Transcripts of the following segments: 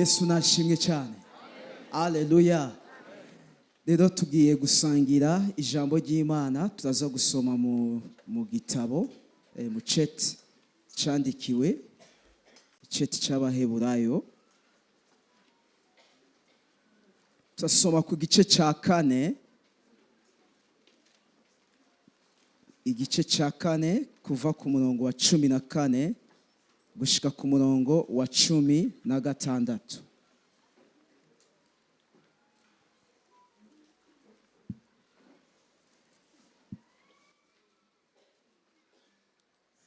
Yesu nashimwe cyane. Haleluya. Rero tugiye gusangira ijambo ry'Imana, turaza gusoma mu gitabo mu ceti cyandikiwe, ceti cy'Abaheburayo. Turasoma ku gice cya 4, igice cya 4 kuva ku murongo wa 14 gushika ku murongo wa 16.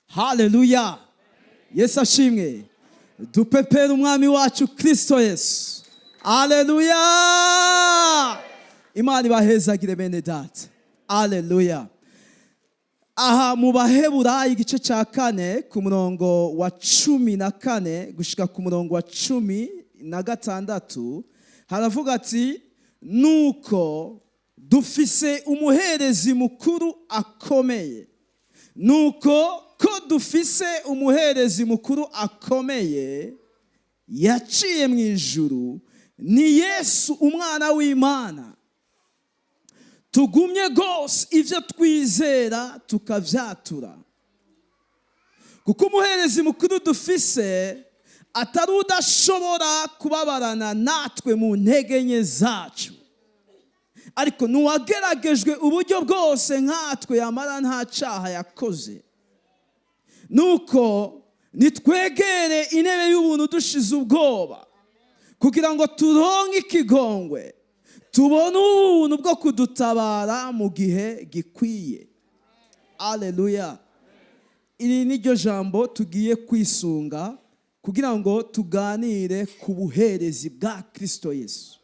Haleluya. Yesu ashimwe. Dupepera umwami wacu Kristo Yesu. Haleluya. Imana ibahezagire bene data. Haleluya. Aha mu Baheburayo igice cya 4 ku murongo wa 14 gushika ku murongo wa 16 haravuga ati, nuko dufise umuherezi mukuru akomeye. Nuko ko dufise umuherezi mukuru akomeye yaciye mu ijuru, ni Yesu umwana w'Imana. Tugumye gose ivyo twizera tukavyatura, kuko umuherezi mukuru dufise atari udashobora kubabarana natwe mu ntege nke zacu, ariko nuwageragejwe uburyo bwose nkatwe, yamara nta caha yakoze. Nuko nitwegere intebe y'ubuntu dushize ubwoba, kugira ngo turonke ikigongwe, tubone ubuntu bwo kudutabara mu gihe gikwiye. Haleluya. Iri ni ryo jambo tugiye kwisunga kugira ngo tuganire ku buherezi bwa Kristo Yesu.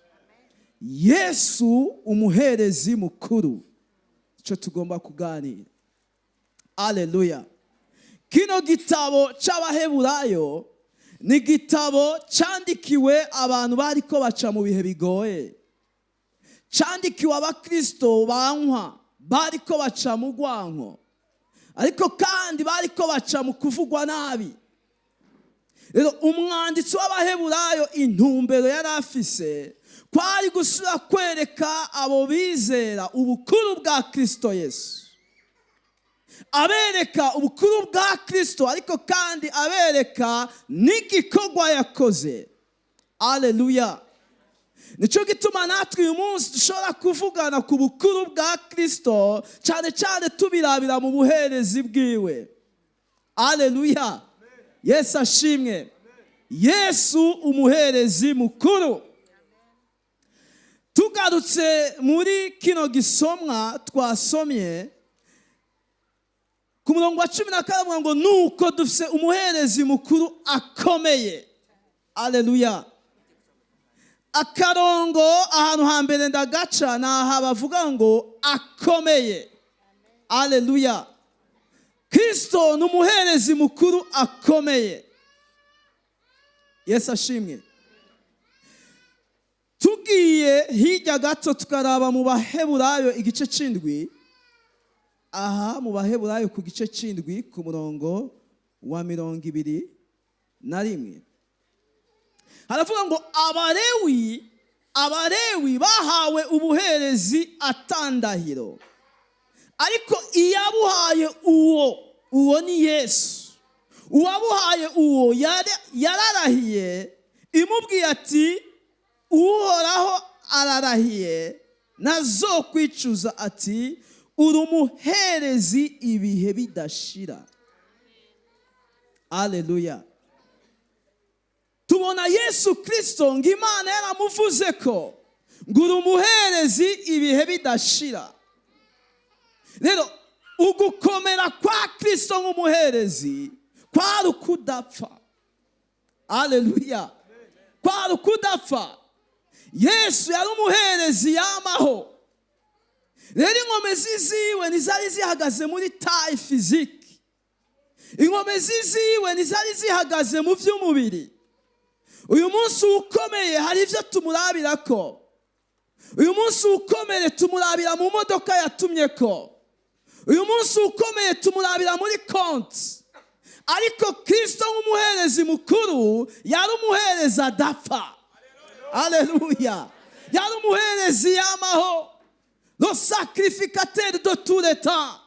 Yesu umuherezi mukuru, icyo tugomba kuganira. Haleluya. Kino gitabo cy'Abaheburayo ni gitabo cyandikiwe abantu bariko baca mu bihe bigoye. Cyandikiwe abakristo bankwa, bariko baca mu rwanko, ariko kandi bariko baca mu kuvugwa nabi. Rero umwanditsi w'Abaheburayo intumbero yari afise kwari gusura kwereka abo bizera ubukuru bwa Kristo Yesu, abereka ubukuru bwa Kristo, ariko kandi abereka n'igikorwa yakoze. Haleluya. Nico gituma natwe uyu munsi dushobora kuvugana ku bukuru bwa Kristo, cyane cyane tubirabira mu buherezi bwiwe. Haleluya. Yesu ashimwe. Yesu umuherezi mukuru. Tugarutse muri kino gisomwa twasomye ku murongo wa 14 ngo, nuko dufise umuherezi mukuru akomeye. Haleluya. Akarongo ahantu hambere ndagaca naha bavuga ngo akomeye. Haleluya. Kristo n'umuherezi mukuru akomeye. Yesu ashimwe. Tugiye hirya gato tukaraba mu Baheburayo igice 7. Aha mu Baheburayo ku gice 7 ku murongo wa 21 haravuga ngo, abarewi bahawe ubuherezi atandahiro, ariko iyabuhaye uwo ni Yesu. Uwabuhaye uwo yararahiye imubwiye ati, Uhoraho ararahiye ntazokwicuza ati, uri umuherezi ibihe bidashira. Haleluya. Tubona Yesu Kristo ngo Imana yaramuvuze ko ngo uri umuherezi ibihe bidashira. Rero ugukomera kwa Kristo nk'umuherezi kwari ukudapfa. Haleluya. Kwari ukudapfa. Yesu yari umuherezi yamaho. Rero inkomezi ziwe ntizari zihagaze muri taille physique. Inkomezi ziwe ntizari zihagaze mu by'umubiri. Uyu munsi ukomeye hari ivyo tumurabirako. Uyu munsi ukomeye tumurabira mu modoka yatumyeko. Uyu munsi ukomeye tumurabira muri konti. Ariko Kristo nk'umuherezi mukuru yari umuhereza adapfa. Alléluia. Yari umuherezi yamaho. Le sacrificateur de tout le temps.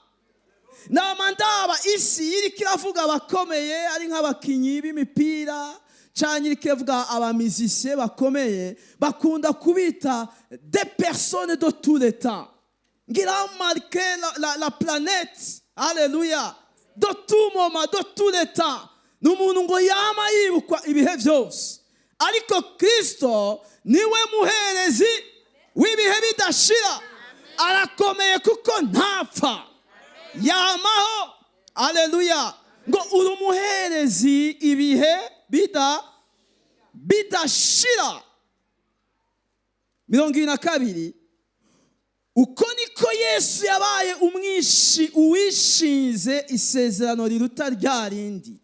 Namandaba isi iri kiravuga abakomeye ari nk'abakinyi b'imipira cyane iri kiravuga abamizisye bakomeye bakunda kubita des personnes de tout le temps. Ngira marqué la planète. Alléluia. De tout moment, de tout le temps. N'umuntu ngo yama yibukwa ibihe byose. Ariko Kristo niwe muherezi w'ibihe bidashira. Arakomeye kuko ntapfa. Yamaho. Alléluia. Ngo uri umuherezi ibihe bidashira. 22. Uko niko Yesu yabaye uwishinze isezerano riruta rya rindi.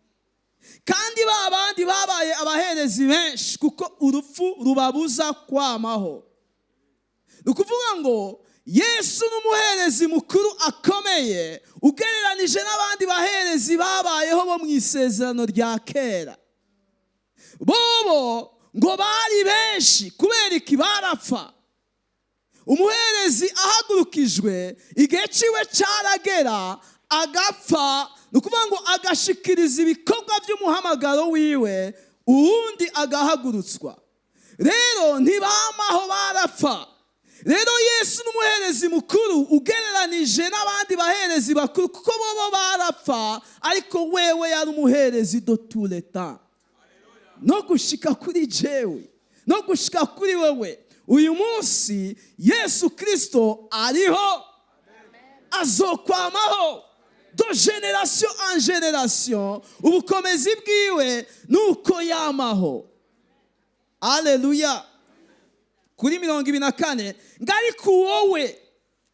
Kandi babandi babaye abaherezi benshi kuko urupfu rubabuza kwamaho. Nukuvuga ngo Yesu n'umuherezi mukuru akomeye ugereranije n'abandi baherezi babayeho bo mu isezerano rya kera. Bobo ngo bari benshi kubera iki barapfa. Umuherezi ahagurukijwe igihe ciwe caragera agapfa, nukuvuga ngo agashikiriza ibikorwa by'umuhamagaro wiwe uwundi agahagurutswa. Rero ntibamaho barapfa. Rero Yesu n'umuherezi mukuru ugereranije n'abandi baherezi bakuru kuko bobo barapfa, ariko wewe yari umuherezi de tout le temps. No gushika kuri jewe, no gushika kuri wewe. Uyu munsi Yesu Kristo ariho, azokwamaho de génération en génération. Ubukomezi bwiwe nuko yamaho. Alléluia. Kuri 24 ngari kuwowe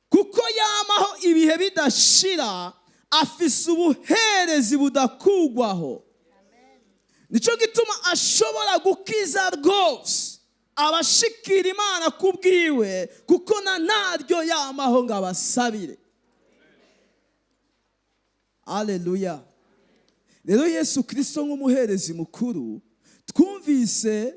kuko yamaho ibihe bidashira, afise ubuherezi budakugwaho. Nico gituma ashobora gukiza rwose abashikira Imana kubwiwe kuko na naryo yamaho ngabasabire. Alléluia. Rero Yesu Kristo nk'umuherezi mukuru twumvise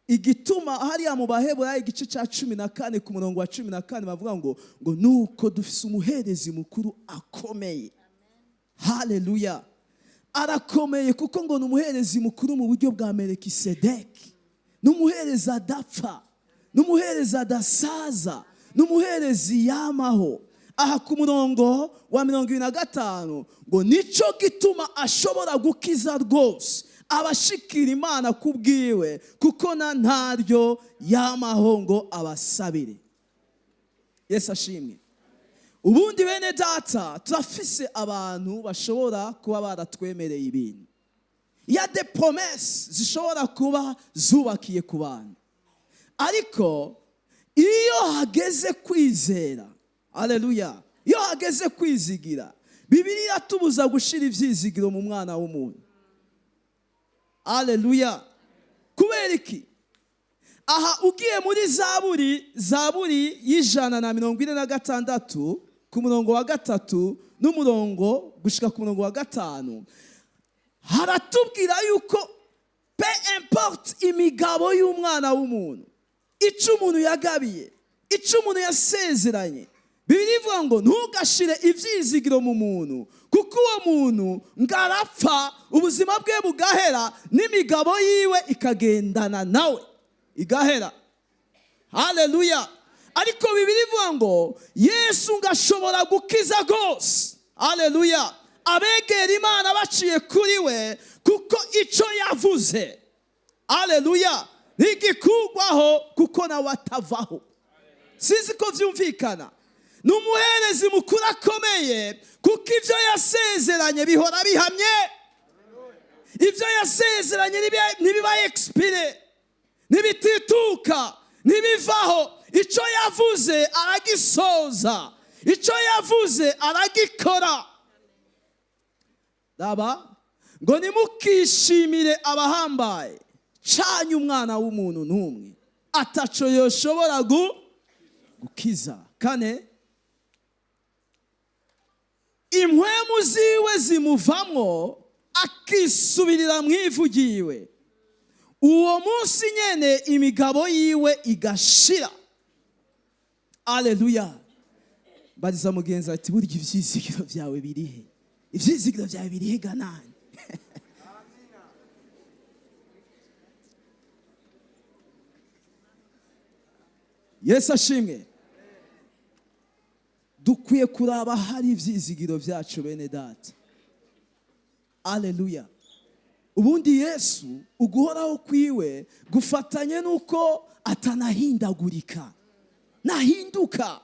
igituma hariya mu Baheburayo igice cya 14 ku murongo wa 14 bavuga ngo nuko dufise umuherezi mukuru akomeye. Haleluya. Arakomeye kuko ngo n'umuherezi mukuru mu buryo bwa Melikisedeki. N'umuherezi adapfa, n'umuherezi adasaza, n'umuherezi yamaho. Aha ku murongo wa 25 ngo nico gituma ashobora gukiza rwose abashikira Imana kubwiwe kuko na ntaryo yamaho ngo abasabire. Yesu ashimwe. Ubundi bene data turafise abantu bashobora kuba baratwemereye ibintu. Ya des promesses zishobora kuba zubakiye ku bantu. Ariko iyo hageze kwizera, haleluya, iyo hageze kwizigira, Bibiliya tubuza gushira ivyizigiro mu mwana w'umuntu. Haleluya. Kubera iki? Aha ugiye muri Zaburi y'146 ku murongo wa 3 n'umurongo gushika ku murongo wa 5 haratubwira yuko peu importe imigabo y'umwana w'umuntu, ico umuntu yagabiye, ico umuntu yasezeranye, Bibiliya ivuga ngo ntugashire ivyizigiro mu muntu kuko uwo muntu ngarapfa, ubuzima bwe bugahera, n'imigabo yiwe ikagendana nawe igahera. Haleluya. Ariko Bibiliya ivuga ngo Yesu ngashobora gukiza gose. Haleluya. Abegera Imana baciye kuri we kuko ico yavuze, haleluya, ntigikugwaho kuko nawe atavaho. Sizi ko vyumvikana. N'umuherezi mukuru akomeye kuko ivyo yasezeranye bihora bihamye. Ivyo yasezeranye nibiba expire, nibitituka, nibivaho. Ico yavuze aragisoza, ico yavuze aragikora. Daba ngo nimukishimire abahambaye canye umwana w'umuntu n'umwe ataco yoshobora gukiza. Kane, impwemu ziwe zimuvamwo akisubirira mwivugiwe. uwo munsi nyene imigabo yiwe igashira. Aleluya. Bariza mugenzi ati burya ivyizigiro vyawe birihe? Ivyizigiro vyawe birihe ganani? Yesu ashimwe. Dukwiye kuraba hari ivyizigiro vyacu bene data. Aleluya. Ubundi Yesu uguhoraho kwiwe gufatanye nuko atanahindagurika. Nahinduka.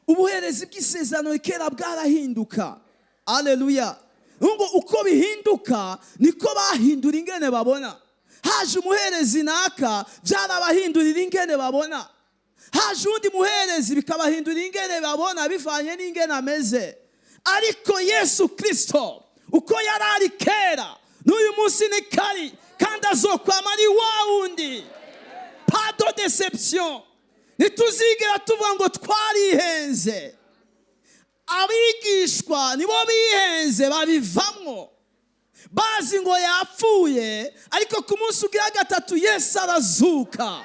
Ubuherezi bw'isezerano kera bwarahinduka. Aleluya. Ngo uko bihinduka niko bahindura ingene babona. Haje umuherezi naka byarabahindurira ingene babona. Haje undi muherezi bikabahindurira ingene babona bivanye n'ingene ameze. Ariko Yesu Kristo uko yarari kera n'uyu munsi ni kari kandi azokwama ari wa wundi. Pas de déception. Ntituzigera tuvuga ngo twarihenze. Abigishwa nibo bihenze babivamwo. Bazi ngo yapfuye, ariko ku munsi ugira gatatu Yesu arazuka.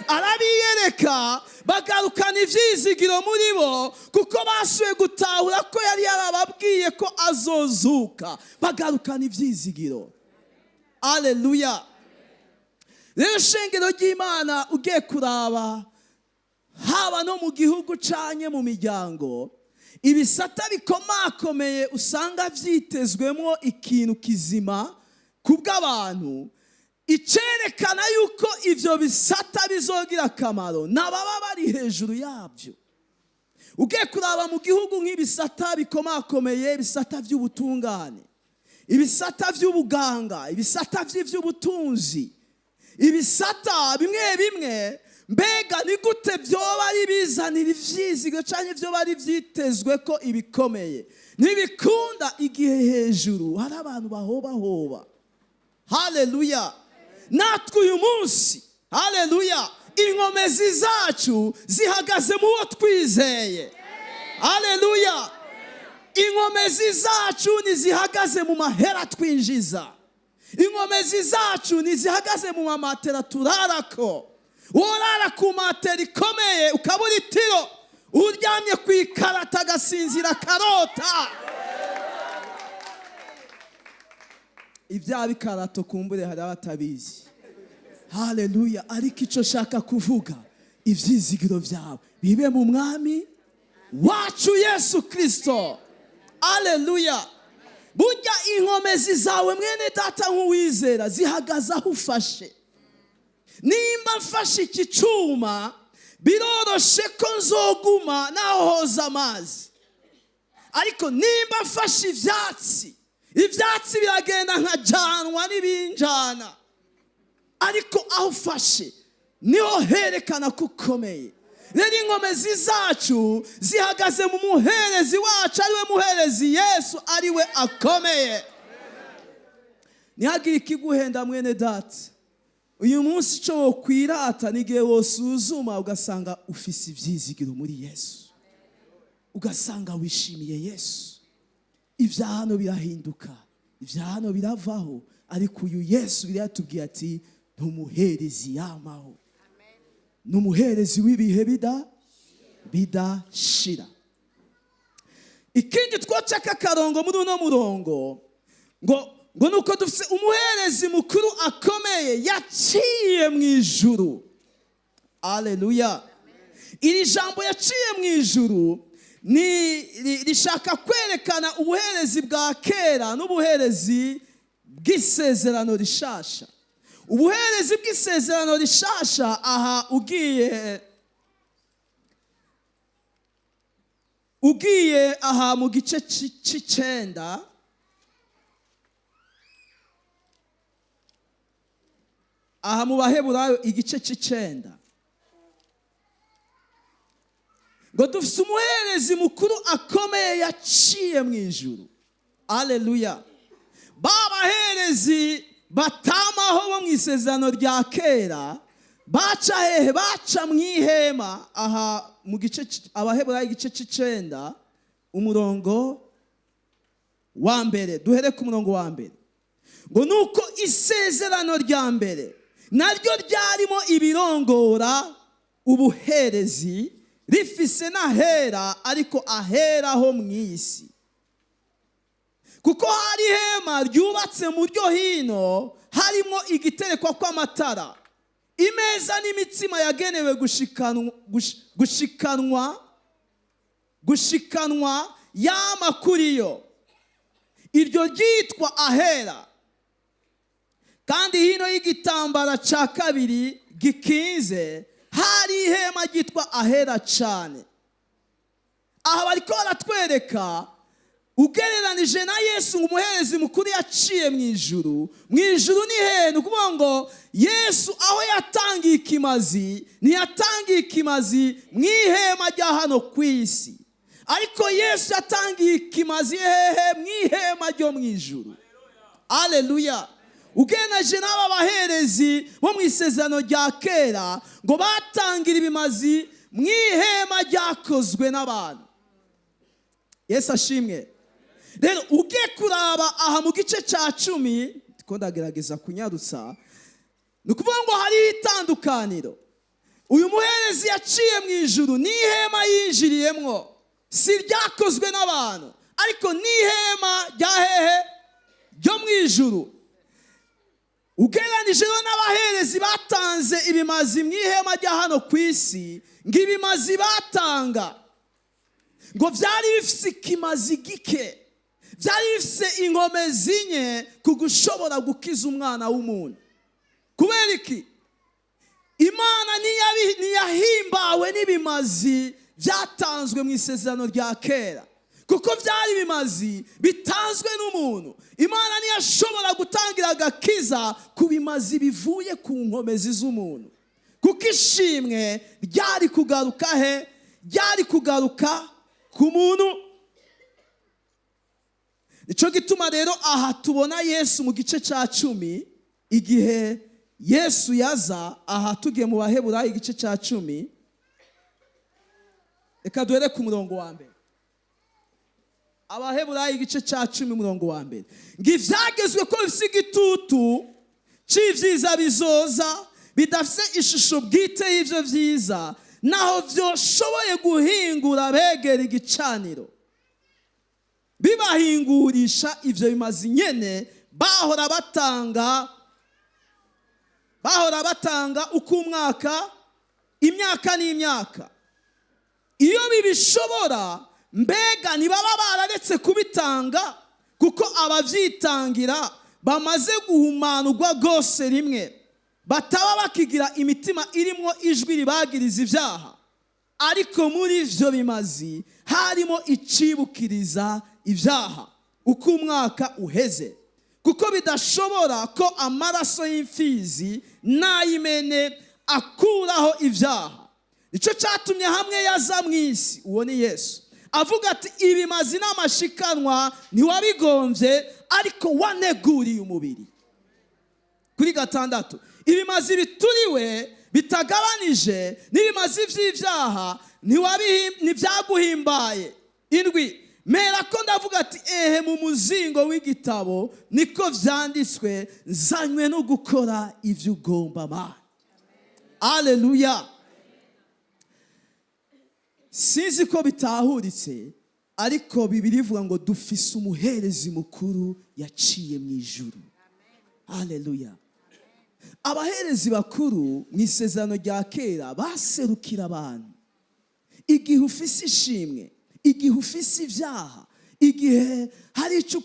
Arabiyereka bagarukana ivyizigiro muri bo kuko basuye gutahura ko yari yarababwiye ko azozuka. Bagarukana ivyizigiro. Aleluya. Rero shengero ry'Imana ugiye kuraba haba no mu gihugu canye mu miryango, ibisata bikomakomeye usanga vyitezwemo ikintu kizima kubw'abantu, icerekana yuko ivyo bisata bizogira akamaro n'ababa bari hejuru yabyo. Ugiye kuraba mu gihugu nk'ibisata bikomakomeye, ibisata vy'ubutungane, ibisata vy'ubuganga, ibisata vy'ubutunzi, ibisata bimwe bimwe, mbega ni gute vyoba ari bizanira ivyizigiro canke vyoba ari vyitezwe ko ibikomeye ntibikunda igihe hejuru hari abantu bahobahoba. Haleluya. Natwe uyu munsi, haleluya, inkomezi zacu zihagaze mu wo twizeye. Haleluya. Inkomezi zacu ntizihagaze mu mahera twinjiza. Inkomezi zacu ntizihagaze mu mamatera turarako. Urara ku matera ikomeye ukabura itiro, uryamye ku ikarata agasinzira karota. Ibya bikarato kumbure hari abatabizi. Haleluya. Ariko ico shaka kuvuga, ivyizigiro vyawe bibe mu mwami wacu Yesu Kristo. Haleluya. Burya inkomezi zawe mwene data nk'uwizera zihagaze aho ufashe. Nimba mfashe iki cuma biroroshe ko nzoguma naho hoza amazi, ariko nimba mfashe ivyatsi biragenda nkajanwa n'ibinjana, ariko aho ufashe niho herekana ko ukomeye. Rero inkomezi zacu zihagaze mu muherezi wacu ariwe muherezi Yesu, ariwe akomeye. Ntihagire ikiguhenda mwene data. Uyu munsi cyo wokwirata n'igihe wosuzuma ugasanga ufise ivyizigiro muri Yesu, ugasanga wishimiye Yesu. Ivya hano birahinduka, ivya hano biravaho, ariko uyu Yesu biratubwiye ati ntumuherezi yamaho, n'umuherezi w'ibihe bidashira. Ikindi twocaka karongo muri uno murongo ngo nuko dufise umuherezi mukuru akomeye yaciye mu ijuru. Aleluya. Iri jambo yaciye mu ijuru ni rishaka kwerekana ubuherezi bwa kera n'ubuherezi bw'isezerano rishasha. Ubuherezi bw'isezerano rishasha aha ugiye aha mu gice c'icenda, aha mu Baheburayo igice c'icenda, ngo dufise umuherezi mukuru akomeye yaciye mu ijuru. Aleluya. Babaherezi batamaho bo mu isezerano rya kera baca hehe? Baca mu ihema. Aha mu gice Abaheburayo igice c'icenda umurongo wa mbere, duhere ku murongo wa mbere, ngo nuko isezerano rya mbere naryo ryarimo ibirongora ubuherezi, rifise n'ahera, ariko ahera ho mu isi. Kuko hari ihema ryubatse mu ryo hino, harimo igiterekwa kw'amatara, imeza n'imitsima yagenewe gushikanwa yama kuri yo. Iryo ryitwa ahera. Kandi hino y'igitambara ca kabiri gikinze hari ihema ryitwa ahera cane. Aha bariko baratwereka ugereranije na Yesu umuherezi mukuru yaciye mu ijuru. Mu ijuru ni hehe? Ni ukuvuga ngo Yesu aho yatangiye ikimazi, ntiyatangiye ikimazi mu ihema rya hano ku isi, ariko Yesu yatangiye ikimazi hehe? Mu ihema ryo mu ijuru. Aleluya. Ugereranije n'aba baherezi bo mu isezerano rya kera ngo batangira ibimazi mu ihema ryakozwe n'abantu. Yesu ashimwe. Rero ugiye kuraba aha mu gice cya 10, ndiko ndagerageza kunyarutsa, ni ukuvuga ngo hari itandukaniro. Uyu muherezi yaciye mu ijuru, ni ihema yinjiriyemwo, si ryakozwe n'abantu, ariko ni ihema rya hehe? Ryo mu ijuru. Ugereranije n'abaherezi batanze ibimazi mu ihema rya hano ku isi, ngo ibimazi batanga ngo byari bifise ikimazi gike, byari bifise inkomezi nke ku gushobora gukiza umwana w'umuntu. Kubera iki? Imana ntiyahimbawe n'ibimazi byatanzwe mu isezerano rya kera, kuko byari ibimazi bitanzwe n'umuntu. Imana ntiyashobora gutangira agakiza ku bimazi bivuye ku nkomezi z'umuntu, kuko ishimwe ryari kugaruka he? Ryari kugaruka ku muntu. Nico gituma rero aha tubona Yesu mu gice cya 10, igihe Yesu yaza, aha tugiye mu Baheburayo igice cya 10, reka duhere ku murongo wa mbere. Abaheburayo igice cya 10 umurongo wa mbere, ngo ivyagezwe ko bifise igitutu c'ivyiza bizoza, bidafise ishusho bwite y'ivyo vyiza, naho vyoshoboye guhingura begera igicaniro, bibahingurisha ivyo bimazi nyene bahora batanga uko umwaka, imyaka n'imyaka. Iyo bibishobora, mbega ntibaba bararetse kubitanga, kuko abavyitangira bamaze guhumanurwa rwose rimwe, bataba bakigira imitima irimwo ijwi ribagiriza ivyaha. Ariko muri ivyo bimazi harimo icibukiriza ivyaha uko umwaka uheze, kuko bidashobora ko amaraso y'imfizi n'ay'imene akuraho ivyaha. Nico catumye hamwe yaza mu isi, uwo ni Yesu, avuga ati ibimazi n'amashikanwa ntiwabigomvye, ariko waneguriye umubiri. Kuri 6, ibimazi bituriwe bitagabanije n'ibimazi vy'ivyaha ntivyaguhimbaye. 7, mera ko ndavuga ati ehe mu muzingo w'igitabo niko vyanditswe, nzanywe no gukora ivyo ugomba Mana. Aleluya. Sinzi ko bitahuritse, ariko Bibiliya ivuga ngo dufise umuherezi mukuru yaciye mu ijuru. Aleluya. Abaherezi bakuru mu isezerano rya kera baserukira abantu. Igihe ufise ishimwe, igihe ufise ivyaha, igihe hari icyo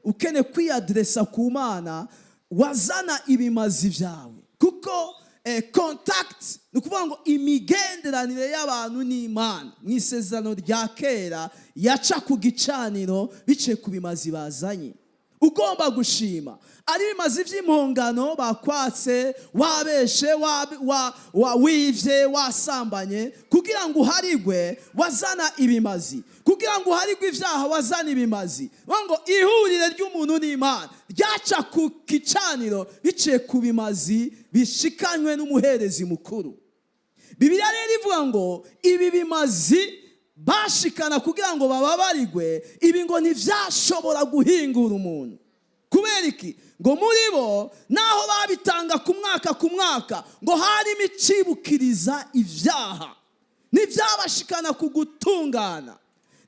ukeneye kwiyadresa ku Mana, wazana ibimazi vyawe, kuko contact, ni ukuvuga ngo imigenderanire y'abantu n'Imana mu isezerano rya kera yaca ku gicaniro biciye ku bimazi bazanye. Ugomba gushima ari ibimazi vy'impongano bakwatse, wabeshe, wivye, wasambanye, kugira ngo uharigwe wazana ibimazi, kugira ngo uharigwe ivyaha wazana ibimazi. Ngo ihurire ry'umuntu n'Imana ryaca ku gicaniro biciye ku bimazi bishikanywe n'umuherezi mukuru. Bibiliya rero ivuga ngo ibi bimazi bashikana kugira ngo bababarigwe, ibi ngo ntivyashobora guhingura umuntu. Kubera iki? ngo muri bo naho babitanga ku mwaka ngo harimo icibukiriza ibyaha n'ibyabashikana ku gutungana.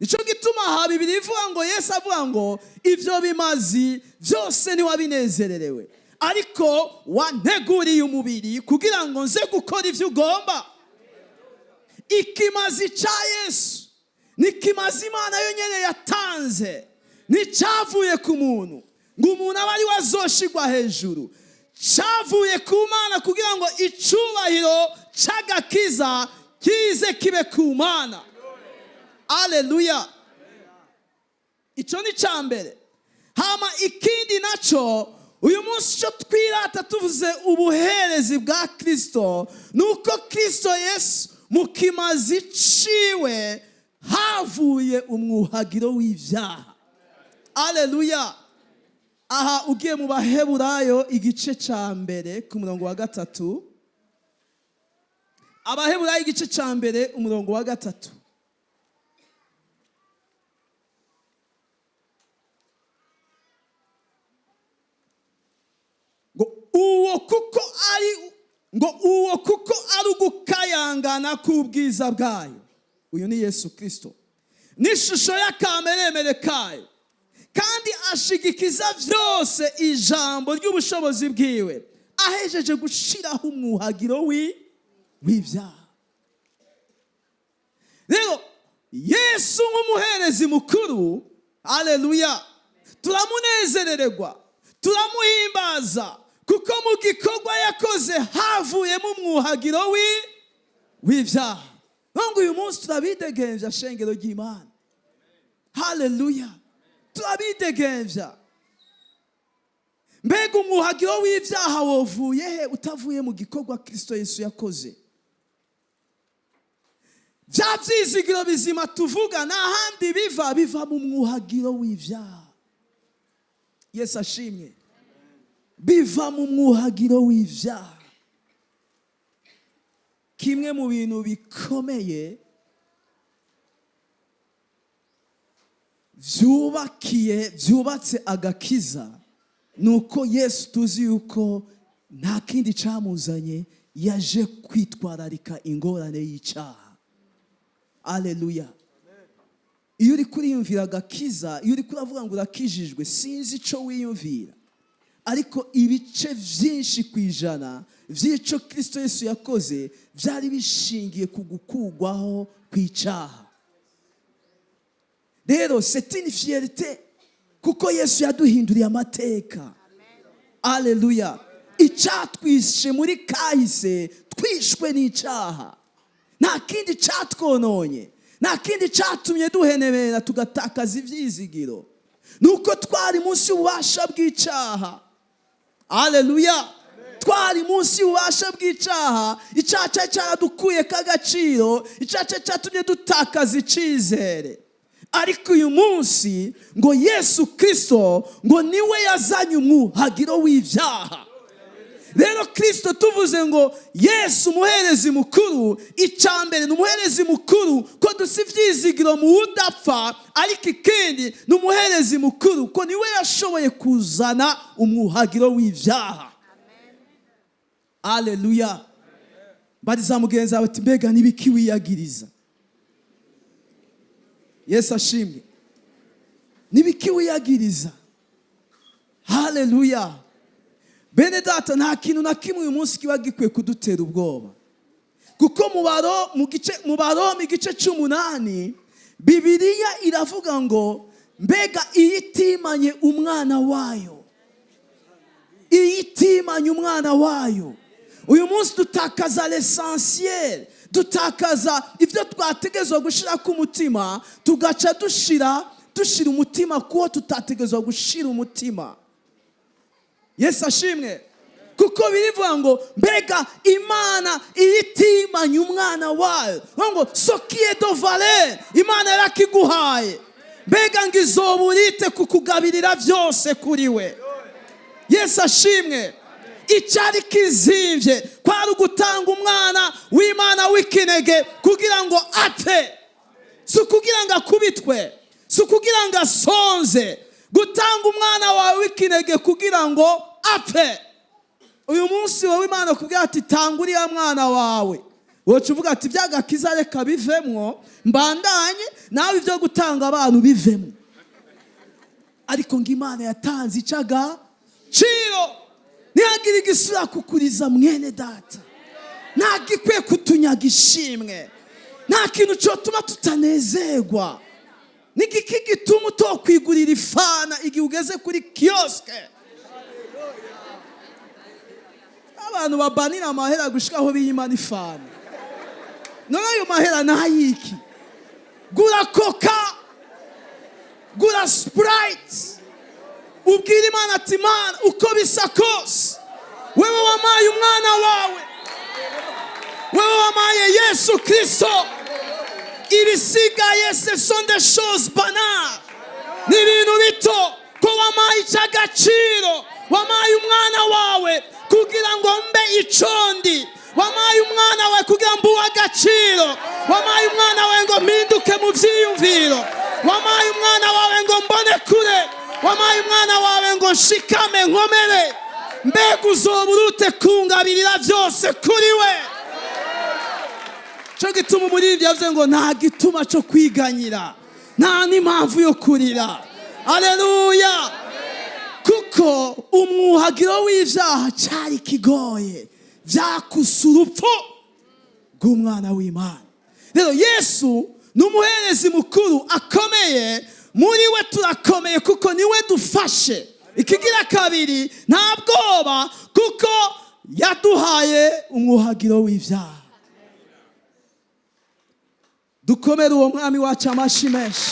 Nicyo gituma aha Bibiliya ivuga ngo Yesu avuga ngo ibyo bimazi byose ntiwabinezererewe, ariko wanteguriye umubiri kugira ngo nze gukora ibyo ugomba. Ikimazi cya Yesu ni kimazi Imana yonyine yatanze, nticyavuye ku muntu ngo umuntu abe ari we azoshigwa hejuru. Cyavuye ku Mana kugira ngo icubahiro cy'agakiza kize kibe ku Mana. Aleluya. Icyo ni cya mbere. Hama ikindi nacyo, uyu munsi cyo twirata tuvuze ubuherezi bwa Kristo, nuko Kristo Yesu mu kimazi ciwe havuye umwuhagiro w'ibyaha. Aleluya. Aha ugiye mu Baheburayo igice cya mbere ku murongo wa 3. Abaheburayo igice cya mbere umurongo wa 3. Uwo kuko ari ugukayangana k'ubwiza bwayo. Uyu ni Yesu Kristo n'ishusho y'akameremere kayo, kandi ashigikiza byose ijambo ry'ubushobozi bwiwe, ahejeje gushiraho umwuhagiro w'ibyaha. Rero Yesu nk'umuherezi mukuru, aleluya, turamunezererwa, turamuhimbaza, kuko mu gikorwa yakoze havuyemo umwuhagiro w'ibyaha. Nubwo uyu munsi turabidegembya shengero ry'Imana. Haleluya. Turabidegembya. Mbega umwuhagiro w'ibyaha wovuye he utavuye mu gikorwa Kristo Yesu yakoze? Bya byizigiro bizima tuvuga n'ahandi biva mu mwuhagiro w'ibyaha. Yesu ashimwe. Biva mu mwuhagiro w'ibyaha. Kimwe mu bintu bikomeye byubatse agakiza, nuko Yesu tuzi yuko nta kindi cyamuzanye, yaje kwitwararika ingorane y'icyaha. Aleluya. Iyo uri kuriyumvira agakiza, iyo uri kuravuga ngo urakijijwe, sinzi icyo wiyumvira, ariko ibice byinshi ku ijana by'icyo Kristo Yesu yakoze byari bishingiye ku gukugwaho kw'icyaha. Rero c'est une fierté, kuko Yesu yaduhinduriye amateka. Aleluya. Icyatwishe muri kahise, twishwe n'icyaha. Nta kindi cyatwononye, nta kindi cyatumye duhenebera tugatakaza ibyizigiro, nuko twari munsi y'ububasha bw'icyaha. Aleluya. Twari munsi y'ububasha bw'icyaha, icyaha cyari cyaradukuye k'agaciro, icyaha cyari cyatumye dutakaza icyizere. Ariko uyu munsi ngo Yesu Kristo ngo niwe yazanye umwuhagiro w'ibyaha. Rero Kristo tuvuze ngo Yesu umuherezi mukuru, icyambere ni umuherezi mukuru ko dusi ibyizigiro mu udapfa, ariko ikindi ni umuherezi mukuru ko niwe yashoboye kuzana umwuhagiro w'ibyaha. Aleluya. Bariza mugenzi wawe ati mbega nibiki wiyagiriza? Yesu ashimwe. Nibiki wiyagiriza? Haleluya. Bene data, nta kintu na kimwe uyu munsi kiba gikwiye kudutera ubwoba, kuko mu Baroma igice 8 Bibiliya iravuga ngo mbega iyitimanye umwana wayo, iyitimanye umwana wayo. Uyu munsi dutakaza l'essentiel, dutakaza ibyo twategezwa gushira ku mutima, tugaca dushira umutima kuwo tutategezwa gushira umutima. Yesu ashimwe. Kuko birivuga ngo mbega Imana iyitimanye umwana wayo, ngo sokiye do valeur Imana yarakiguhaye, mbega ngo izoburite kukugabirira byose kuri we. Yesu ashimwe. Icyari kizimvye kwari ugutanga umwana w'Imana w'ikinege kugira ngo apfe, si kugira ngo akubitwe, si kugira ngo asonze, gutanga umwana wawe w'ikinege kugira ngo apfe. Uyu munsi wowe Imana kubwira ati tanga uriya mwana wawe, woca uvuga ati by'agakiza reka bivemwo mbandanye, nawe ibyo gutanga abantu bivemwo. Ariko ngo Imana yatanze ic'agaciro, ntihagire igisura kukuriza mwene data, nta gikwiye kutunyaga ishimwe, nta kintu cyotuma tutanezerwa. N'igiki gituma utokwigurira ifana igihe ugeze kuri kioske. Abantu babanira amahera gushika aho biyimana ifana. None ayo mahera nayiki? Gura Coca, gura Sprite, ubwira Imana ati Mana uko bisa kose wewe wamaye umwana wawe, wewe wamaye Yesu Kristo. Ibisigaye ce sont des choses banales, ni ibintu bito. Ko wamaye icy'agaciro, wamaye umwana wawe kugira ngo mbe icondi, wamaye umwana wawe kugira ngo uwe agaciro, wamaye umwana wawe ngo mpinduke mu byiyumviro, wamaye umwana wawe ngo mbone kure, wamaye umwana wawe ngo nshikame nkomere. Mbega uzoba urute kungabirira byose kuri we. Cyo gituma umuririmbyi yavuze ngo nta gituma cyo kwiganyira, nta n'impamvu yo kurira. Haleluya. Kuko umwuhagiro w'ivyaha cyari kigoye, vyakusa urupfu rw'umwana w'Imana. Rero Yesu ni umuherezi mukuru akomeye, muri we turakomeye kuko niwe dufashe. Ikigira kabiri, nta bwoba kuko yaduhaye umwuhagiro w'ivyaha. Dukomere uwo mwami wacu amashi menshi.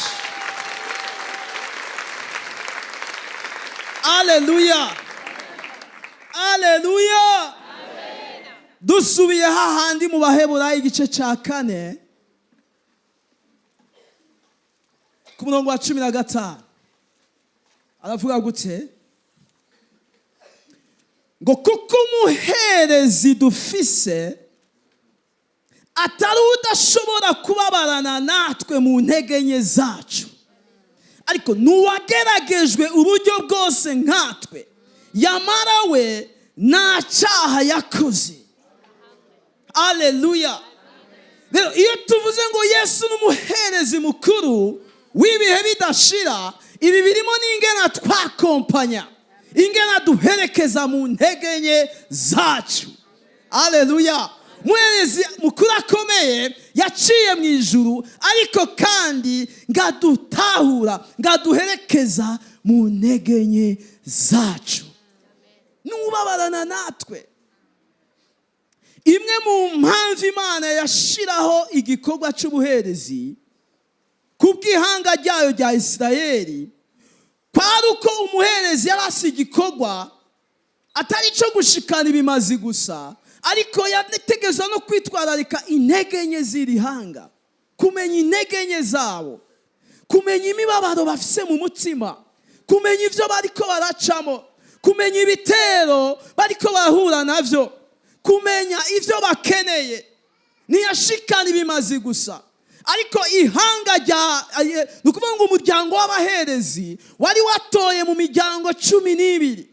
Haleluya. Haleluya. Dusubiye hahandi mu Baheburayo igice cya 4 ku murongo wa 15 aravuga gute ngo kuko umuherezi dufise atari udashobora kubabarana natwe mu ntege nke zacu, ariko n'uwageragejwe uburyo bwose nkatwe, yamara we nta cyaha yakoze. Haleluya. Rero iyo tuvuze ngo Yesu n'umuherezi mukuru w'ibihe bidashira, ibi birimo n'ingena twakompanya, ingena duherekeza mu ntege nke zacu. Haleluya. Umuherezi mukuru akomeye yaciye mu ijuru, ariko kandi ngadutahura, ngaduherekeza mu ntege nke zacu, n'ubabarana natwe. Imwe mu mpamvu Imana yashiraho igikorwa cy'ubuherezi kubw'ihanga ryayo rya Isirayeli, kwari uko umuherezi yarasi igikorwa atari cyo gushikana ibimazi gusa, ariko yategeza no kwitwararika intege nke z'iri hanga, kumenya intege nke zabo, kumenya imibabaro bafise mu mutima, kumenya ivyo bariko baracamo, kumenya ibitero bariko barahura navyo, kumenya ivyo bakeneye. Ntiyashikana ibimazi gusa, ariko ihanga ni ukuvuga ngo umuryango w'abaherezi wari watoye mu miryango 12,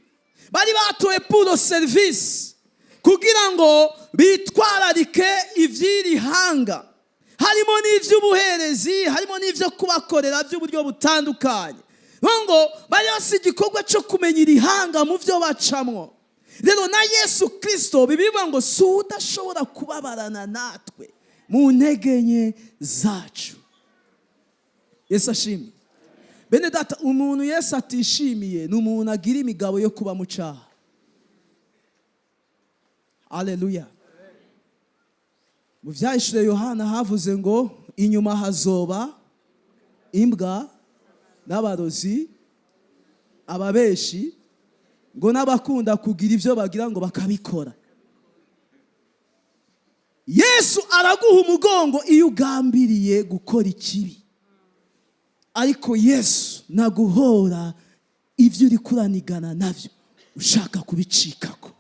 bari batoye pour service kugira ngo bitwararike ivy'iri hanga, harimo n'ivy'ubuherezi, harimo n'ivyo kubakorera by'uburyo butandukanye. Ngo bari bafite igikorwa cyo kumenya iri hanga mu byo bacamwo. Rero na Yesu Kristo bivuga ngo si udashobora kubabarana natwe mu ntege nke zacu. Yesu ashimwe. Bene data, umuntu Yesu atishimiye ni umuntu agira imigabo yo kuba mu cyaha. Haleluya. Mu Vyahishuriwe Yohana havuze ngo inyuma hazoba imbwa n'abarozi, ababeshi, ngo n'abakunda kugira ivyo bagira ngo bakabikora. Yesu araguha umugongo iyo ugambiriye gukora ikibi, ariko Yesu naguhora ivyo uri kuranigana navyo ushaka kubicikako.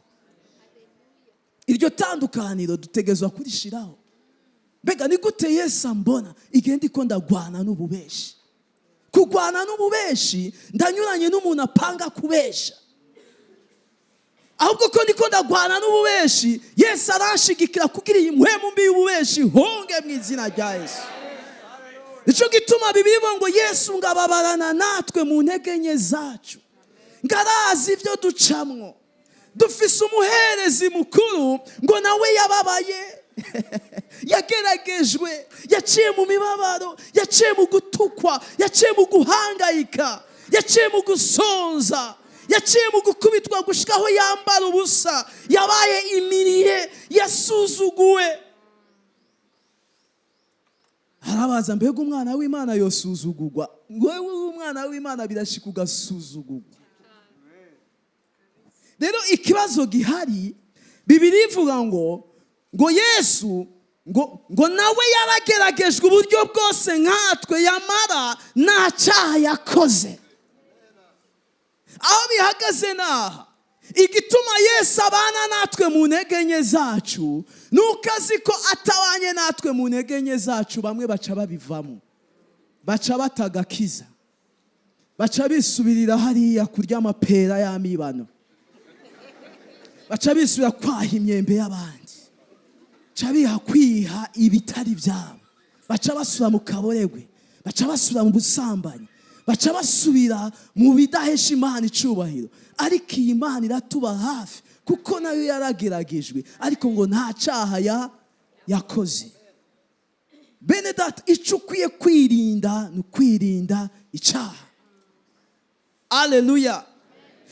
Iryo tandukaniro dutegezwa kurishiraho. Mbega ni gute Yesu ambona igihe ndiko ndagwana n'ububeshi? kurwana n'ububeshi ndanyuranye n'umuntu apanga kubesha, ahubwo ko ndiko ndagwana n'ububeshi Yesu aranshigikira kugira iyi mpwemu mbi y'ububeshi honge mu izina rya Yesu. Nico gituma Bibiliya ivuga ngo Yesu ngababarana natwe mu ntege nke zacu, ngarazi ibyo ducamwo. Dufise umuherezi mukuru ngo nawe yababaye yageragejwe, yaciye mu mibabaro, yaciye mu gutukwa, yaciye mu guhangayika, yaciye mu gusonza, yaciye mu gukubitwa gushikaho yambara ubusa, yabaye imiriye, yasuzuguwe. Harabaza mbega umwana w'Imana yosuzugurwa? Wewe umwana w'Imana birashika ugasuzugurwa. Rero ikibazo gihari, Bibiliya ivuga ngo Yesu ngo nawe yarageragejwe uburyo bwose nkatwe, yamara nta cyaha yakoze. Aho bihagaze naha, igituma Yesu abana natwe mu ntege nke zacu nuko azi ko atabanye natwe mu ntege nke zacu bamwe baca babivamo, baca batagakiza, baca bisubirira hariya kurya amapera y'amibano, baca bisubira kwaha imyembe y'abandi, baca biha kwiha ibitari byabo, baca basubira mu kaboregwe, baca basubira mu busambanyi, baca basubira mu bidahesha Imana icubahiro. Ariko iyi Imana iratuba hafi kuko nayo yarageragejwe, ariko ngo nta cyaha yakoze. Bene data, icyo ukwiye kwirinda ni ukwirinda icyaha. Aleluya.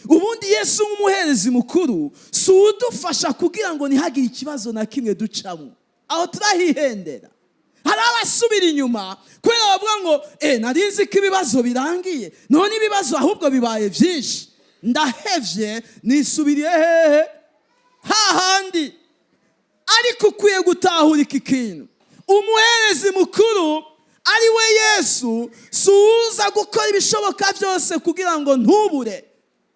Ubundi Yesu nk'umuherezi mukuru si udufasha kugira ngo ntihagire ikibazo na kimwe ducamo, aho turahihendera. Hari abasubira inyuma kubera bavuga ngo narizi ko ibibazo birangiye, none ibibazo ahubwo bibaye byinshi, ndahevye nisubiriye hehe hahandi. Ariko ukwiye gutahura iki kintu, umuherezi mukuru ari we Yesu si uza gukora ibishoboka byose kugira ngo ntubure,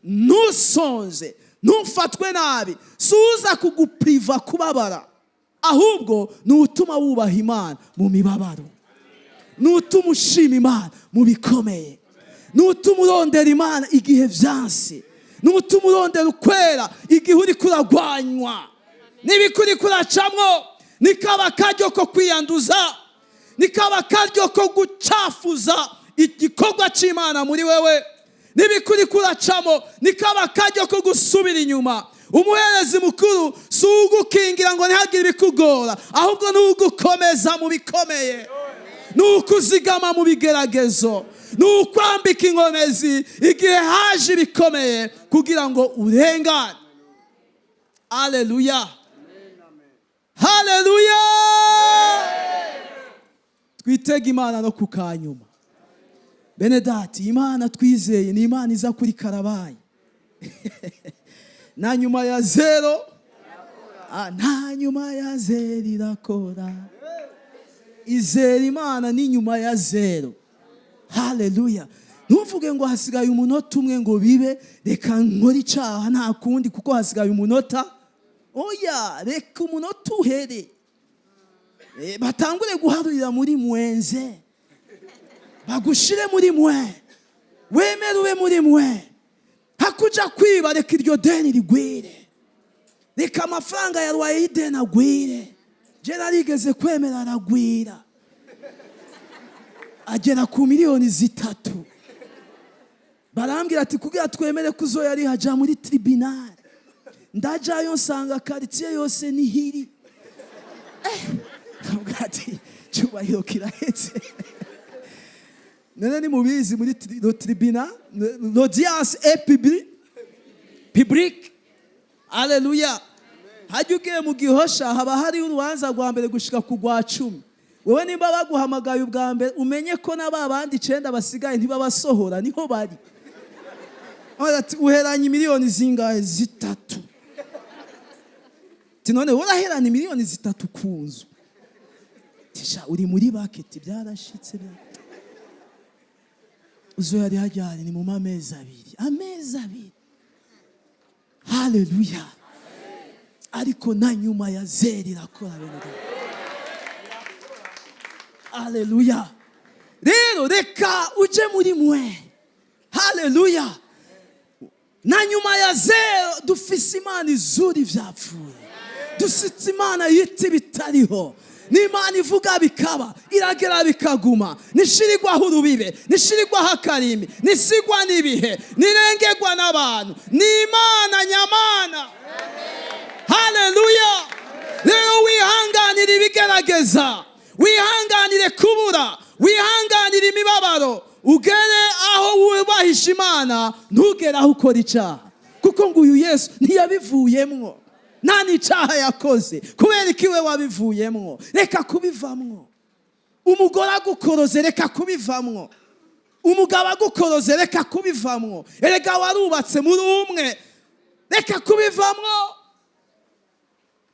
ntusonze, ntufatwe nabi, si uza kugupriva kubabara, ahubwo ni utuma wubaha Imana mu mibabaro, ni utuma ushima Imana mu bikomeye, ni utuma urondera Imana igihe vyanse, ni utuma urondera ukwera igihe uri kuragwanywa n'ibikuri kuracamwo. Nikaba karyo ko kwiyanduza, nikaba karyo ko gucafuza igikorwa c'Imana muri wewe, n'ibikuri kuracamo nikaba karyo ko gusubira inyuma. Umuherezi mukuru si ugukingira ngo ntihagire ibikugora, ahubwo ni ugukomeza mu bikomeye, ni ukuzigama mu bigeragezo, ni ukwambika inkomezi igihe haje ibikomeye kugira ngo urengane. Aleluya, haleluya. Twitega Imana no kukanyuma. Bene data, Imana twizeye ni Imana iza kuri karabaye na nyuma ya zero, nta nyuma ya zero irakora. Izera Imana ni nyuma ya zero. Haleluya. Ntuvuge ngo hasigaye umunota umwe ngo bibe, reka nkore icyaha nta kundi kuko hasigaye umunota. Oya, reka umunota uhere, batangure guharurira muri mwenze, bagushire muri mwe, wemere ube muri mwe. Hakuja kwiba, reka iryo deni rigwire, reka amafaranga yarwaye y'ideni agwire. Je narigeze kwemera aragwira, agera ku miliyoni 3. Barambwira ati kugira twemere kuzoya ari haja muri tribunal. Ndajayo nsanga quartier yose ni hiri. Ati cyubahiro kirahetse. None ni mubizi muri tribunal, l'audience est publique. Alléluia. Hajugiye mu gihosha haba hari urubanza rwa mbere gushika ku rwa 10. Wewe nimba baguhamagaye ubwa mbere umenye ko n'ababandi 9 basigaye ntibabasohora, niho bari. Ati uheranye miliyoni zingahe? 3. Tinone uraheranye miliyoni 3 kunzu. Tisha uri muri bucket byarashitse. Uzo yari hajyanye ni mu mamezi 2. Amezi 2. Haleluya. Ariko na nyuma ya zeri irakora bene. Haleluya. rero reka uje muri mwe. Haleluya. Na nyuma ya zero dufise Imana izura ivyapfuye, dufise Imana yita ibitariho, n'Imana ivuga bikaba, iragera bikaguma, nishirirwaho urubibe, nishirirwaho akarimi, nisigwa n'ibihe, nirengerwa n'abantu, n'Imana nyamana. Haleluya. Rero wihanganire ibigerageza, wihanganire kubura, wihanganire imibabaro, ugere aho wubahisha Imana, ntugere aho ukora icyaha, kuko ngo uyu Yesu ntiyabivuyemwo, nta n'icyaha yakoze. kubera iki we wabivuyemwo? Reka kubivamwo. Umugore agukoroze, reka kubivamwo. Umugabo agukoroze, reka kubivamwo. Erega warubatse muri umwe, reka kubivamwo.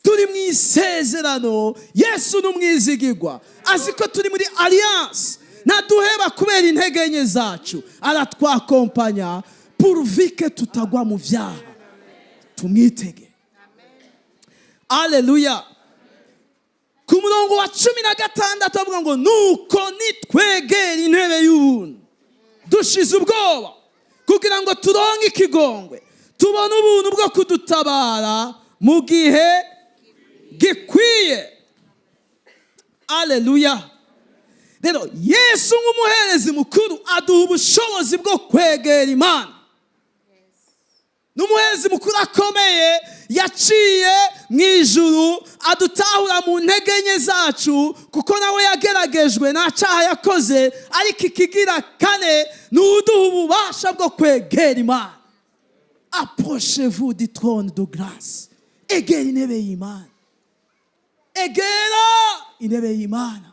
Turi mu isezerano, Yesu n'umwizigirwa, azi ko turi muri alliance. Ntaduheba kubera intege nke zacu, aratwakompanya puruvike tutagwa mu vyaha. Tumwitege. Haleluya. Ku murongo wa 16 avuga ngo nuko nitwegera intebe y'ubuntu dushize ubwoba, kugira ngo turonke ikigongwe, tubone ubuntu bwo kudutabara mu gihe gikwiye. Haleluya. Rero Yesu nk'umuherezi mukuru aduha ubushobozi bwo kwegera Imana. N'umuherezi mukuru akomeye yaciye mu ijuru, adutahura mu ntege nke zacu, kuko nawe yageragejwe nta cyaha yakoze. Ariko ikigira kane ni uduha ububasha bwo kwegera Imana. Approchez-vous du trône de grâce. Egera intebe y'Imana. Egera intebe y'Imana.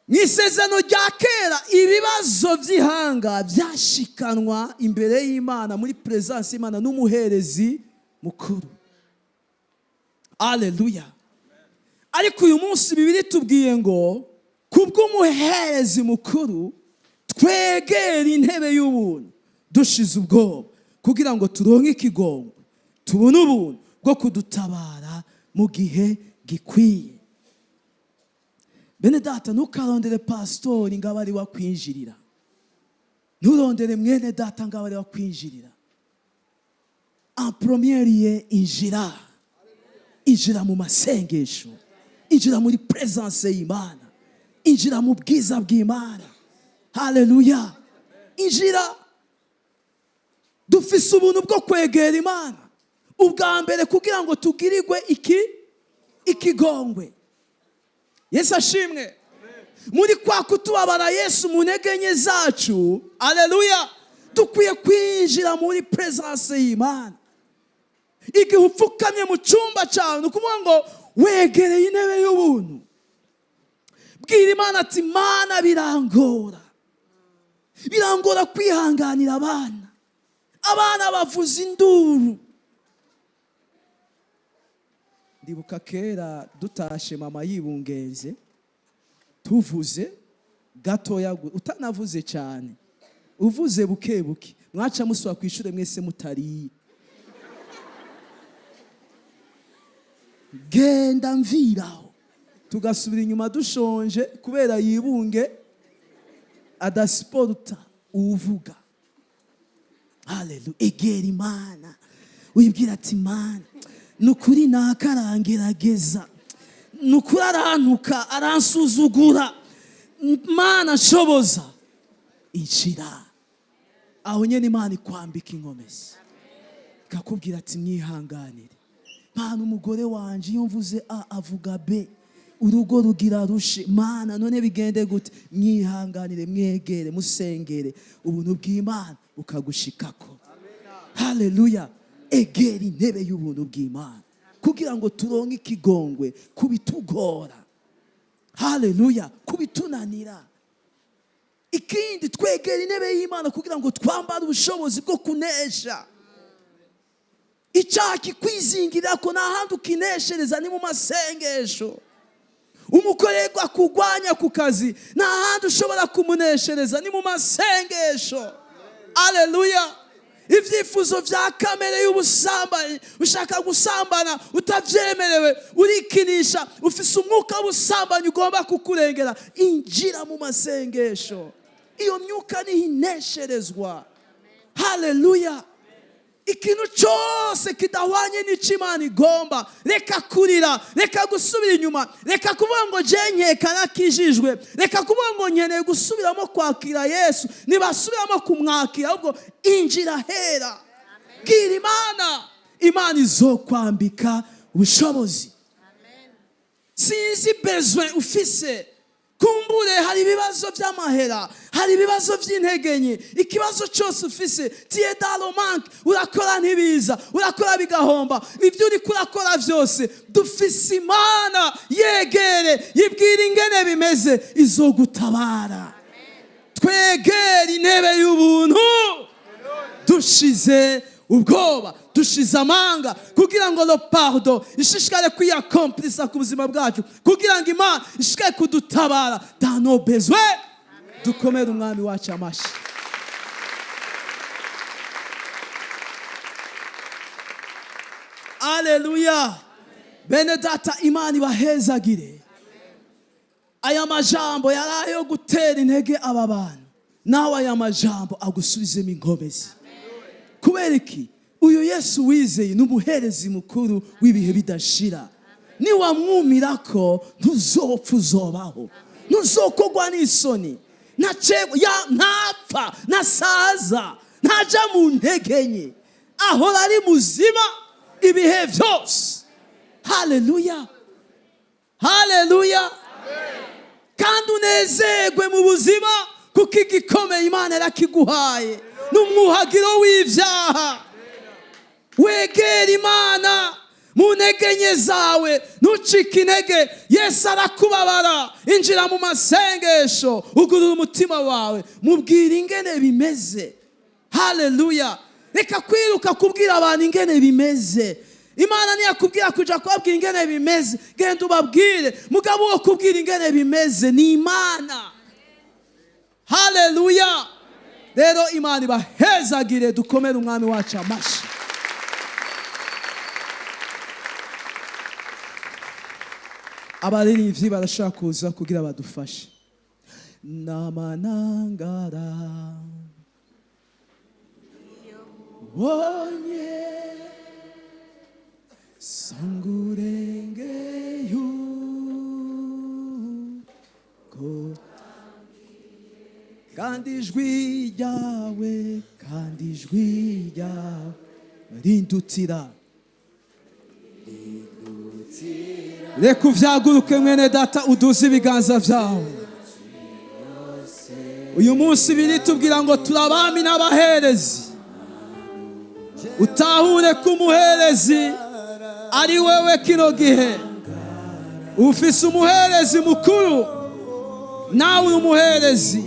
Mu isezerano rya kera ibibazo by'ihanga byashikanwa imbere y'Imana, muri presence y'Imana n'umuherezi mukuru. Haleluya. Ariko uyu munsi Bibiliya itubwiye ngo kubw'umuherezi mukuru twegera intebe y'ubuntu dushize ubwoba, kugira ngo turonke ikigongwe, tubone ubuntu bwo kudutabara mu gihe gikwiye. Bene data, ntukarondere pastori ngo abe ari wakwinjirira, nturondere mwene data ngo abe ari wakwinjirira. En premier lieu, injira mu masengesho, injira muri presence y'Imana, injira mu bwiza bw'Imana. Haleluya. Injira. Dufise ubuntu bwo kwegera Imana, ubwa mbere kugira ngo tugirirwe ikigongwe. Yesu ashimwe. Muri kwa kutubabara Yesu mu ntege nke zacu, haleluya, dukwiye kwinjira muri presence y'Imana. Igihe upfukamye mu cyumba cyawe, ni ukuvuga ngo wegereye intebe y'ubuntu, bwira Imana ati Mana, birangora kwihanganira abana bavuza induru. Ndibuka kera dutashe mama yibungenze, tuvuze gatoya, utanavuze cyane, uvuze buke buke, mwaca muswa kwishure mwese mutariye. Genda mviraho, tugasubira inyuma dushonje kubera yibunge adasiporuta uvuga. Haleluya. Egera Imana, wibwira ati Mana, nukuri nakarangerageza, nukuri arantuka, aransuzugura, Mana nshoboza. Injira aho nyene Imana ikwambika inkomezi, ikakubwira ati mwihanganire. Mana, umugore wanje iyo mvuze A avuga B, urugo rugira rushe. Mana, none bigende gute? Mwihanganire, mwegere, musengere, ubuntu bw'Imana ukagushikako. Haleluya. Egera intebe y'ubuntu bw'Imana kugira ngo turonke ikigongwe kubitugora. Haleluya. Kubitunanira. Ikindi, twegera intebe y'Imana kugira ngo twambare ubushobozi bwo kunesha. Icyaha kikwizingira ko nta handi ukineshereza ni mu masengesho. Umukorerwa kugwanya ku kazi, nta handi ushobora kumuneshereza ni mu masengesho. Haleluya. ibyifuzo bya kamere y'ubusambanyi, ushaka gusambana utabyemerewe, urikinisha, ufise umwuka w'ubusambanyi ugomba kukurengera, injira mu masengesho. Iyo myuka niho inesherezwa. Haleluya. Ikintu cyose kidahwanye n'icyo Imana igomba, reka kurira, reka gusubira inyuma, reka kuvuga ngo je nkeka nakijijwe, reka kuvuga ngo nkeneye gusubiramo kwakira Yesu, nibasubiramo kumwakira, ahubwo injira hera. Bwira Imana, Imana izokwambika ubushobozi. Sinzi besoin ufise. Kumbure hari ibibazo by'amahera, hari ibibazo by'intege nke, ikibazo cyose ufise, tie dalomank, urakora ntibiza, urakora bigahomba, ibyo uri kurakora byose, dufise Imana, yegere, yibwira ingene bimeze, izogutabara. Twegere intebe y'ubuntu, dushize ubwoba, dushize amanga, kugira ngo le pardon ishishikare kwiyakomplisa ku buzima bwacu, kugira ngo Imana ishishikare kudutabara dans nos besoins. Dukomere umwami wacu amashyi. Aleluya. Bene data, Imana ibahezagire. Aya majambo yari ayo gutera intege aba bantu, nawe aya majambo agusubizemo inkomezi. Kubera iki? Uyu Yesu wizeye n'umuherezi mukuru w'ibihe bidashira. Niwamwumirako ntuzopfa, uzobaho, ntuzokogwa n'isoni, ntapfa, ntasaza, ntaja mu ntege nke, ahora ari muzima ibihe byose. Haleluya. Haleluya. Kandi unezerwe mu buzima, kuko igikomeye Imana yarakiguhaye, n'umwuhagiro w'ibyaha. Wegera Imana mu ntege nke zawe, ntucike intege. Yesu arakubabara. Injira mu masengesho, ugurura umutima wawe, mubwira ingene bimeze. Haleluya. Reka kwiruka kubwira abantu ingene bimeze. Imana ntiyakubwira kuja kubabwira ingene bimeze, genda ubabwire. Mugabo wo kubwira ingene bimeze ni Imana. Haleluya. Rero Imana ibahezagire, dukomere umwami wacu amashyi. Abaririmbyi barashaka kuza kugira badufashe. Namanangara wonye sangurengeyo ko kandi ijwi ryawe, kandi ijwi ryawe rindutira. Reka uvyaguruke mwene data, uduze ibiganza vyawe. Uyu munsi biritubwira ngo turabami n'abaherezi. Utahure ko umuherezi ari wewe kino gihe. Ufise umuherezi mukuru, nawe umuherezi.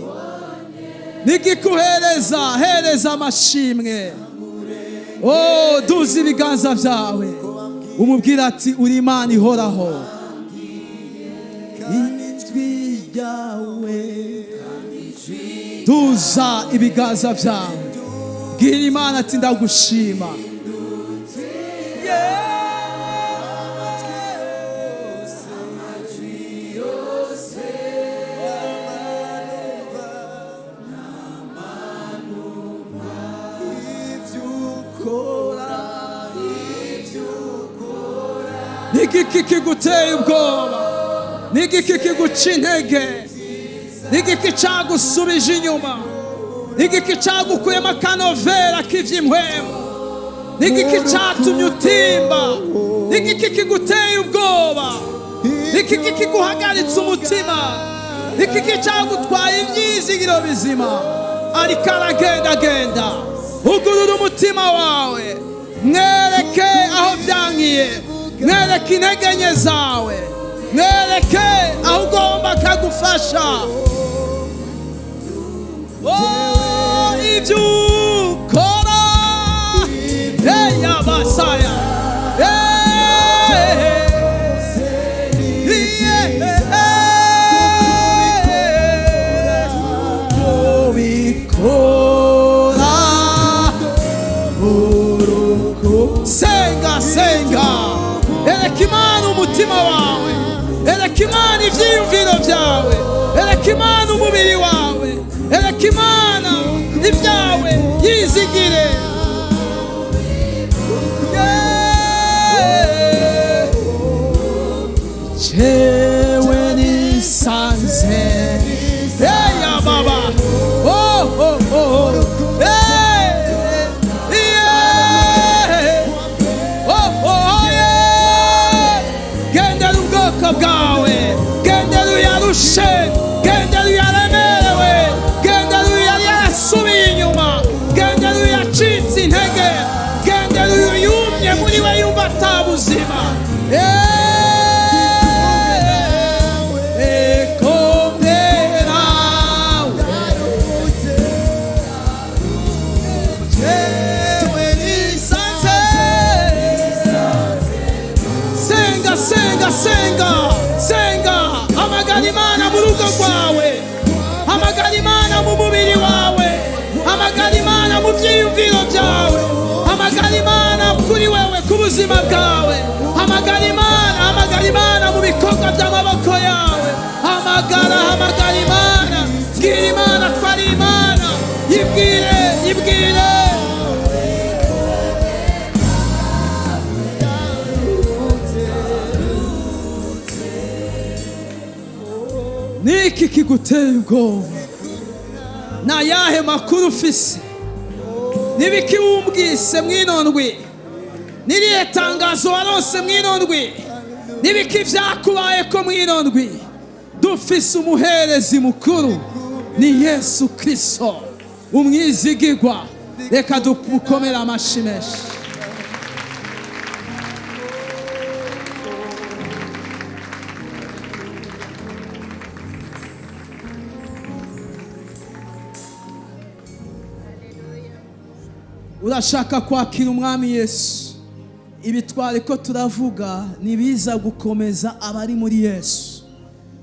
Nigikuhereza, hereza amashimwe. Oh, duze ibiganza vyawe, umubwira ati uri Imana ihoraho. Ijwi ryawe, duza ibiganza vyawe, bwira Imana ati ndagushima. Nigiki kiguteye ubwoba? Nigiki kiguca intege? Nigiki cyagusubije inyuma? Nigiki cyagukuyemo akanovera k'ivy'impwemu? Nigiki cyatumye utimba? Nigiki kiguteye ubwoba? Nigiki kiguhagaritse umutima? Nigiki cyagutwaye ibyizigiro bizima? Ariko aragendagenda. Ugurura umutima wawe, mwereke aho byankiye, mwereke intege nke zawe, mwereke aho ugomba akagufasha. Oh, ibyo ukora, yabasaya, ubikora ereka Imana umutima wawe, ereka Imana ibyiyumviro byawe, ereka Imana umubiri wawe, ereka Imana ibyawe, yizigire. Jewe nisanze ya baba, oh oh oh, gendera ubwoko bwawe, gendera uyarushe, gendera uyaremerewe, gendera uyari yarasubiye inyuma, gendera uyacitse intege, gendera uyumye muri we yumva atabuzima. Senga, hamagara Imana mu rugo rwawe, hamagara Imana mu mubiri wawe, hamagara Imana mu byiyumviro byawe, hamagara Imana kuri wewe ku buzima bwawe, hamagara Imana mu bikorwa by'amaboko yawe, hamagara Imana, bwira Imana ko ari Imana, yibwire. Niki kiguteye ubwoba? Na yahe makuru ufise? Nibiki wumvise mwinondwi? Niriye tangazo waronse mwinondwi? Nibiki vyakubaye ko mwinondwi? Dufise umuherezi mukuru, ni Yesu Kristo umwizigirwa. Reka dukomera amashi menshi. Urashaka kwakira umwami Yesu, ibitware ko turavuga nibiza gukomeza abari muri Yesu.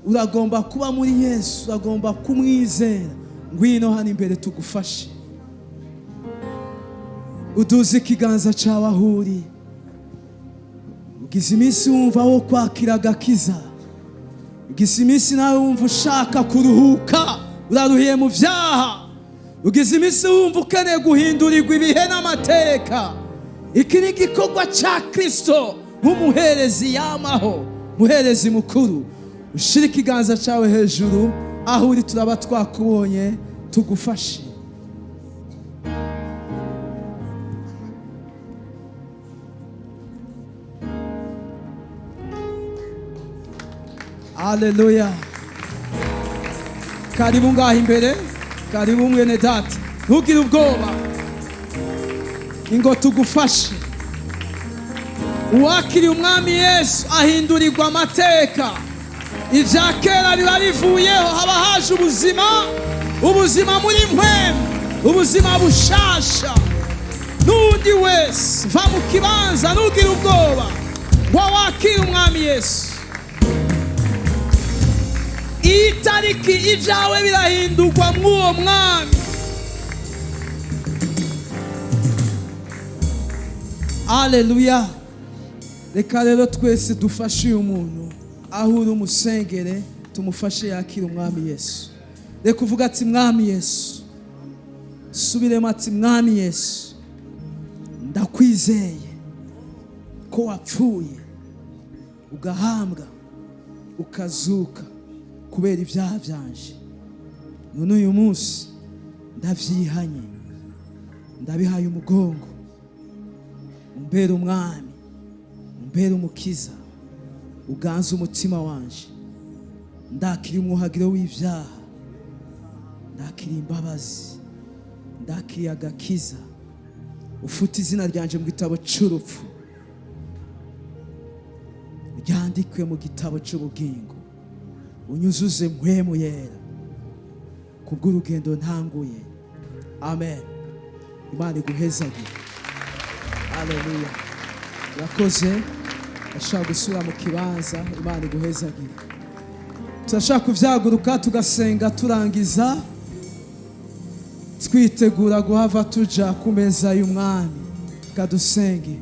Uragomba kuba muri Yesu, uragomba kumwizera. Ngwino hano imbere tugufashe. Uduze ikiganza cyawe aho uri. Ugize iminsi wumva wo kwakira agakiza, ugize iminsi nawe wumva ushaka kuruhuka, uraruhiye mu byaha, ugize iminsi wumva ukeneye guhindurirwa ibihe n'amateka. Iki ni igikorwa cya Kristo nk'umuherezi yamaho, muherezi mukuru. Ushira ikiganza cyawe hejuru aho uri, turaba twakubonye tugufashe. Haleluya. Karibu ngaha imbere, karibu mwene data, ntugire ubwoba, ingo tugufashe. Uwakiriye umwami Yesu ahindurirwa amateka, ibya kera biba bivuyeho, haba haje ubuzima muri mpwemu, ubuzima bushasha. N'undi wese va mu kibanza, ntugire ubwoba, wakiriye umwami Yesu. Iyi tariki ibyawe birahindurwa mw'uwo mwami. Haleluya. Reka rero twese dufashe uyu muntu aho uri, umusengere, tumufashe yakira umwami Yesu. Reka uvuga ati mwami Yesu, subiremo ati mwami Yesu, ndakwizeye ko wapfuye ugahambwa ukazuka kubera ibyaha byanje. None uyu munsi ndavyihanye, ndabihaye umugongo. Umbere umwami, umbere umukiza, uganze umutima wanje. Ndakira umwuhagiro w'ivyaha, ndakira imbabazi, ndakira agakiza. Ufuta izina ryanje mu gitabo c'urupfu, ryandikwe mu gitabo c'ubugingo. Unyuzuze mpwemu yera kubw'urugendo ntanguye. Amen. Imana iguhezagire. Haleluya. Urakoze. Ashaka gusura mu kibanza. Imana iguhezagire. Turashaka kuvyaguruka tugasenga turangiza, twitegura guhava tuja ku meza y'umwami. Kadusenge.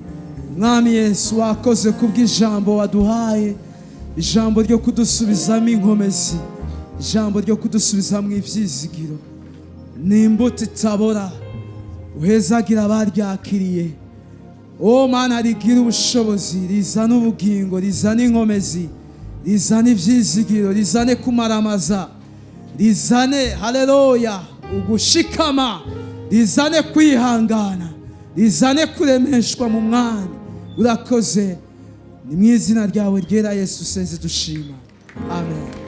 mwami Yesu wakoze kubw'ijambo waduhaye, ijambo ryo kudusubizamo inkomezi, ijambo ryo kudusubizamo ibyizigiro. Ni imbuto itabora, uhezagira abaryakiriye. O Mana, rigira ubushobozi, rizana ubugingo, rizana inkomezi, rizana ibyizigiro, rizane kumaramaza, rizane haleluya ugushikama, rizane kwihangana, rizane kuremeshwa mu mwanya. Urakoze, ni mu izina ryawe ryera Yesu senze dushima. Amen.